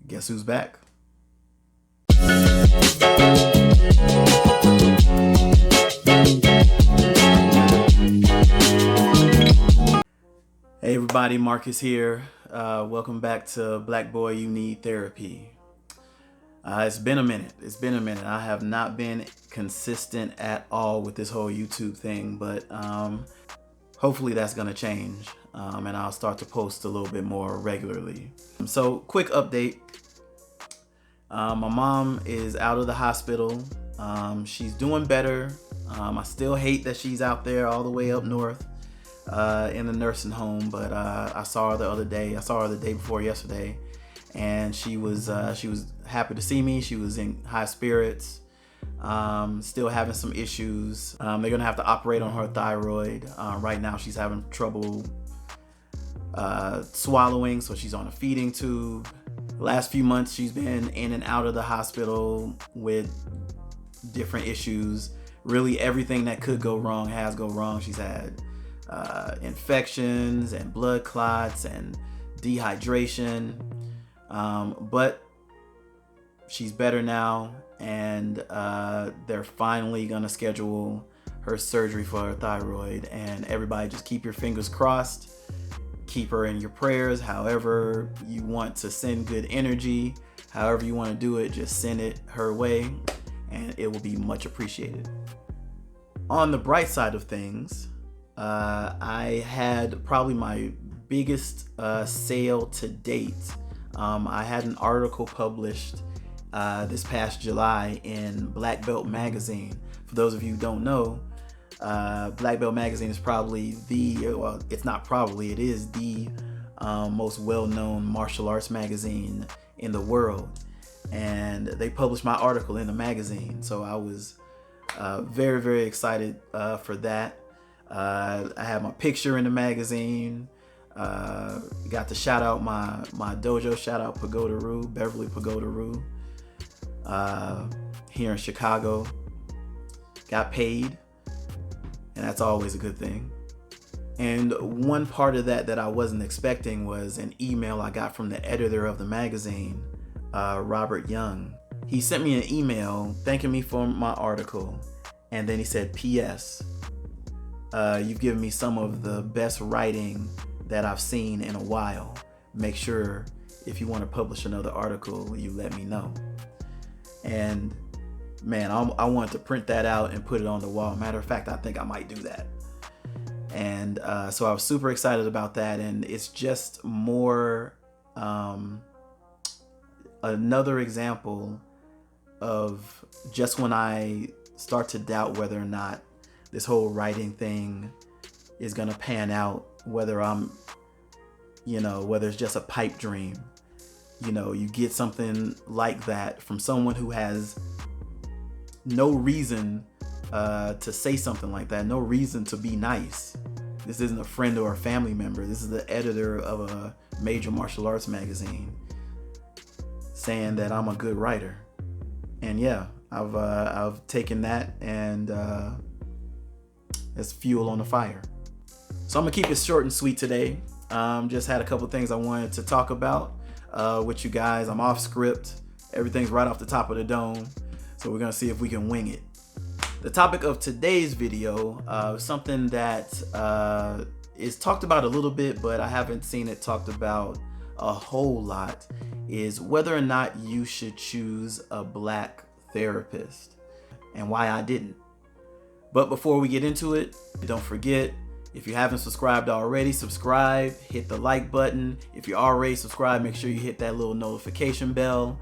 Guess who's back? Hey everybody, Marcus here. Welcome back to Black Boy You Need Therapy. It's been a minute. I have not been consistent at all with this whole YouTube thing, but hopefully that's gonna change, and I'll start to post a little bit more regularly. So, quick update. My mom is out of the hospital. She's doing better. I still hate that she's out there all the way up north in the nursing home, but I saw her the other day. I saw her the day before yesterday, and she was happy to see me. She was in high spirits. Still having some issues. They're gonna have to operate on her thyroid. Right now she's having trouble swallowing, so she's on a feeding tube. The last few months she's been in and out of the hospital with different issues. Really everything that could go wrong has gone wrong. She's had infections and blood clots and dehydration, but she's better now, and they're finally gonna schedule her surgery for her thyroid. And everybody just keep your fingers crossed. Keep her in your prayers. However you want to send good energy, however you want to do it, just send it her way and it will be much appreciated. On the bright side of things, I had probably my biggest sale to date. I had an article published this past July in Black Belt Magazine. For those of you who don't know, Black Belt Magazine is probably it is the most well-known martial arts magazine in the world. And they published my article in the magazine. So I was very, very excited for that. I had my picture in the magazine. Got to shout out my dojo, shout out Pagoda Roo, Beverly Pagoda Roo, here in Chicago. Got paid, and that's always a good thing. And one part of that I wasn't expecting was an email I got from the editor of the magazine, Robert Young. He sent me an email thanking me for my article, and then he said, P.S. You've given me some of the best writing that I've seen in a while. Make sure if you want to publish another article, you let me know. And man, I wanted to print that out and put it on the wall. Matter of fact, I think I might do that. And so I was super excited about that. And it's just more another example of just when I start to doubt whether or not this whole writing thing is gonna pan out, whether whether it's just a pipe dream. You get something like that from someone who has no reason to say something like that, no reason to be nice. This isn't a friend or a family member. This is the editor of a major martial arts magazine saying that I'm a good writer. And yeah, I've taken that, and it's fuel on the fire. So I'm gonna keep it short and sweet today. Just had a couple things I wanted to talk about with you guys. I'm off script. Everything's right off the top of the dome. So we're gonna see if we can wing it. The topic of today's video, something that is talked about a little bit, but I haven't seen it talked about a whole lot, is whether or not you should choose a black therapist and why I didn't. But before we get into it, don't forget, if you haven't subscribed already, subscribe, hit the like button. If you're already subscribed, make sure you hit that little notification bell.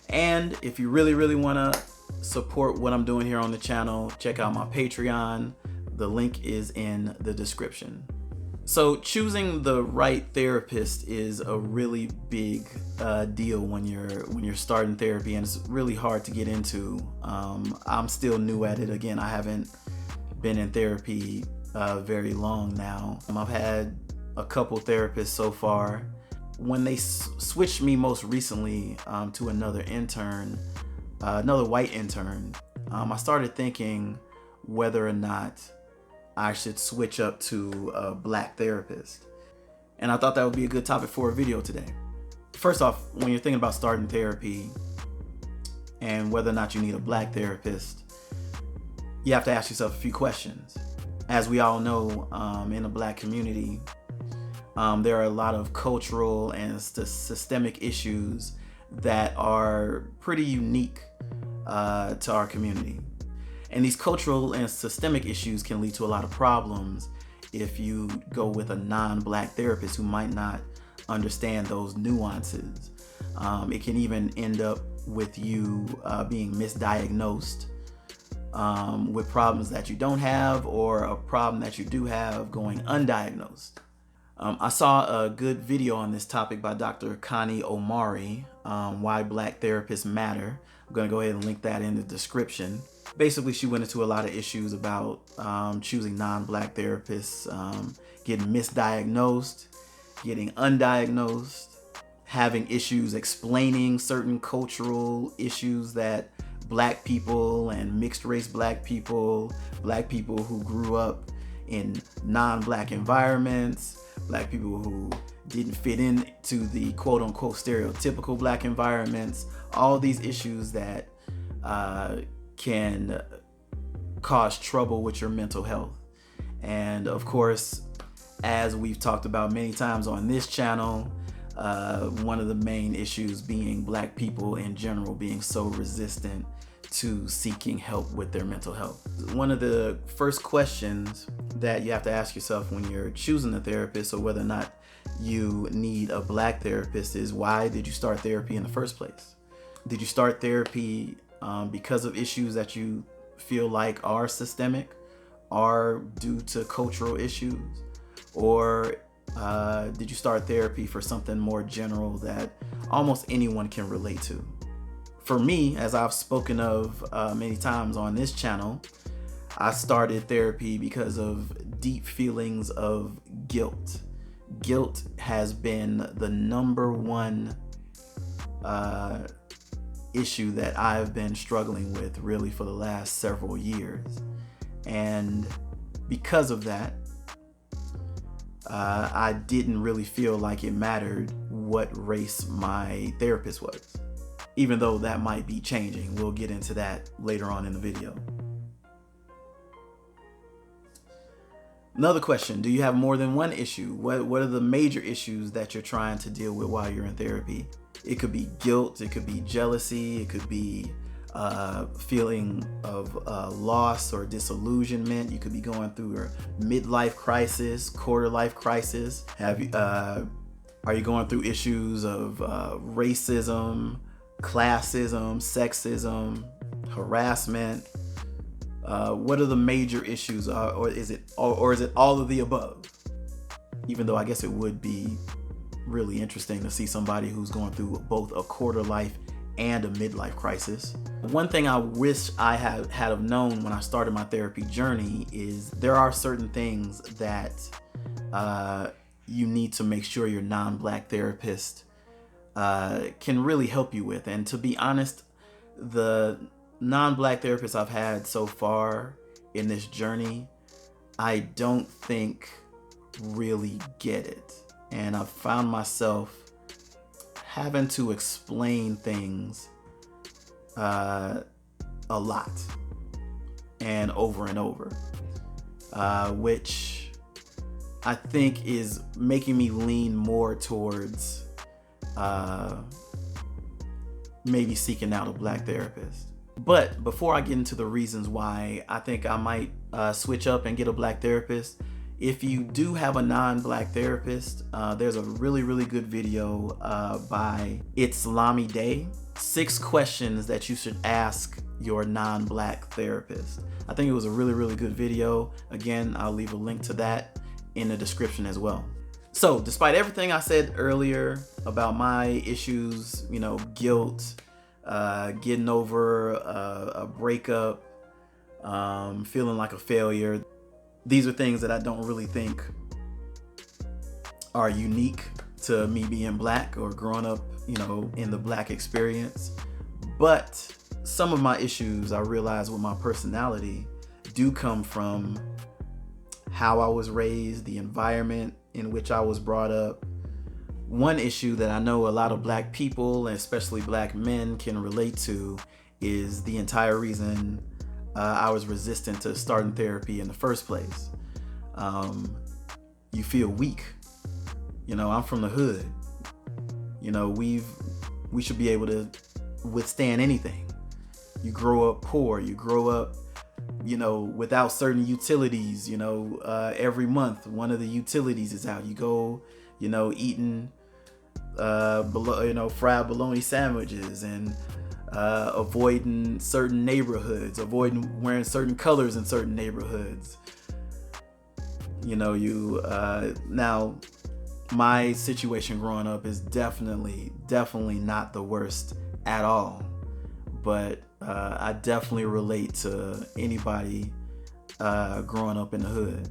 And if you really, really want to support what I'm doing here on the channel, check out my Patreon. The link is in the description. So choosing the right therapist is a really big deal when you're starting therapy, and it's really hard to get into. I'm still new at it. Again, I haven't been in therapy very long now. I've had a couple therapists so far. When they switched me most recently to another intern, another white intern, I started thinking whether or not I should switch up to a black therapist. And I thought that would be a good topic for a video today. First off, when you're thinking about starting therapy and whether or not you need a black therapist, you have to ask yourself a few questions. As we all know, in the black community, there are a lot of cultural and systemic issues that are pretty unique to our community. And these cultural and systemic issues can lead to a lot of problems if you go with a non-black therapist who might not understand those nuances. It can even end up with you being misdiagnosed with problems that you don't have, or a problem that you do have going undiagnosed. I saw a good video on this topic by Dr. Connie Omari, Why Black Therapists Matter. I'm going to go ahead and link that in the description. Basically, she went into a lot of issues about choosing non-black therapists, getting misdiagnosed, getting undiagnosed, having issues explaining certain cultural issues that black people and mixed race black people who grew up in non-black environments, black people who didn't fit into the quote-unquote stereotypical black environments, all these issues that can cause trouble with your mental health. And of course, as we've talked about many times on this channel, one of the main issues being black people in general being so resistant to seeking help with their mental health. One of the first questions that you have to ask yourself when you're choosing a therapist, or whether or not you need a black therapist, is why did you start therapy in the first place? Did you start therapy because of issues that you feel like are systemic, are due to cultural issues? Or did you start therapy for something more general that almost anyone can relate to? For me, as I've spoken of many times on this channel, I started therapy because of deep feelings of guilt. Guilt has been the number one issue that I've been struggling with really for the last several years. And because of that, I didn't really feel like it mattered what race my therapist was, even though that might be changing. We'll get into that later on in the video. Another question, do you have more than one issue? What are the major issues that you're trying to deal with while you're in therapy? It could be guilt, it could be jealousy, it could be feeling of loss or disillusionment. You could be going through a midlife crisis, quarter life crisis. Are you going through issues of racism, classism, sexism, harassment? What are the major issues, or is it all of the above? Even though I guess it would be really interesting to see somebody who's going through both a quarter life and a midlife crisis. One thing I wish I had known when I started my therapy journey is there are certain things that you need to make sure your non-black therapist can really help you with. And to be honest, the non-black therapists I've had so far in this journey, I don't think really get it. And I've found myself having to explain things a lot and over, which I think is making me lean more towards maybe seeking out a black therapist. But before I get into the reasons why I think I might switch up and get a black therapist, if you do have a non-black therapist, there's a really good video by Islami Day, 6 questions that you should ask your non-black therapist. I think it was a really good video. Again, I'll leave a link to that in the description as well. So despite everything I said earlier about my issues, guilt, getting over a breakup, feeling like a failure, these are things that I don't really think are unique to me being black or growing up, in the black experience. But some of my issues I realize with my personality do come from how I was raised, the environment in which I was brought up, One issue that I know a lot of Black people, and especially Black men, can relate to is the entire reason I was resistant to starting therapy in the first place. You feel weak. I'm from the hood. We should be able to withstand anything. You grow up poor. You grow up, without certain utilities. Every month one of the utilities is out. You go, eating, fried bologna sandwiches and avoiding certain neighborhoods, avoiding wearing certain colors in certain neighborhoods. Now my situation growing up is definitely not the worst at all, but I definitely relate to anybody growing up in the hood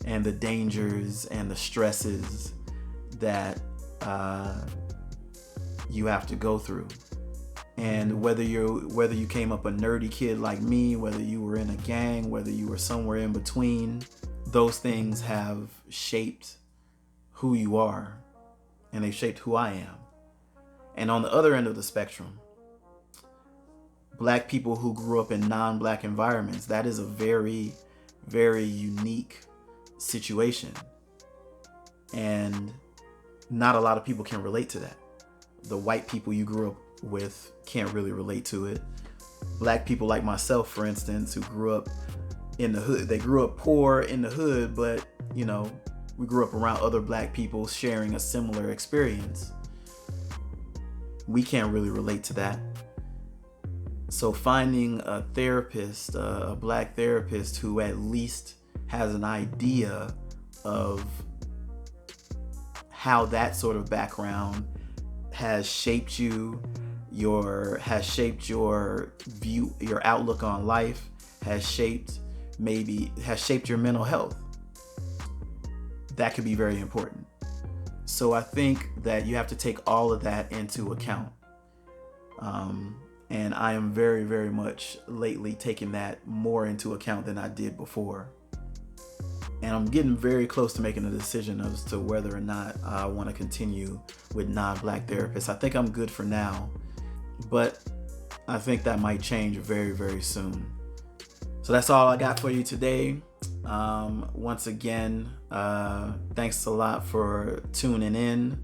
and the dangers and the stresses that you have to go through. And whether you came up a nerdy kid like me, whether you were in a gang, whether you were somewhere in between, those things have shaped who you are, and they've shaped who I am. And on the other end of the spectrum, Black people who grew up in non-Black environments, that is a very, very unique situation. And not a lot of people can relate to that. The white people you grew up with can't really relate to it. Black people like myself, for instance, who grew up in the hood, they grew up poor in the hood, but we grew up around other Black people sharing a similar experience. We can't really relate to that. So finding a therapist, a Black therapist who at least has an idea of how that sort of background has shaped you, has shaped your view, your outlook on life, has shaped your mental health. That could be very important. So I think that you have to take all of that into account. And I am very, very much lately taking that more into account than I did before. And I'm getting very close to making a decision as to whether or not I want to continue with non-Black therapists. I think I'm good for now, but I think that might change very, very soon. So that's all I got for you today. Once again, thanks a lot for tuning in.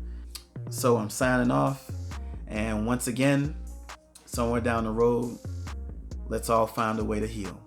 So I'm signing off. And once again, somewhere down the road, let's all find a way to heal.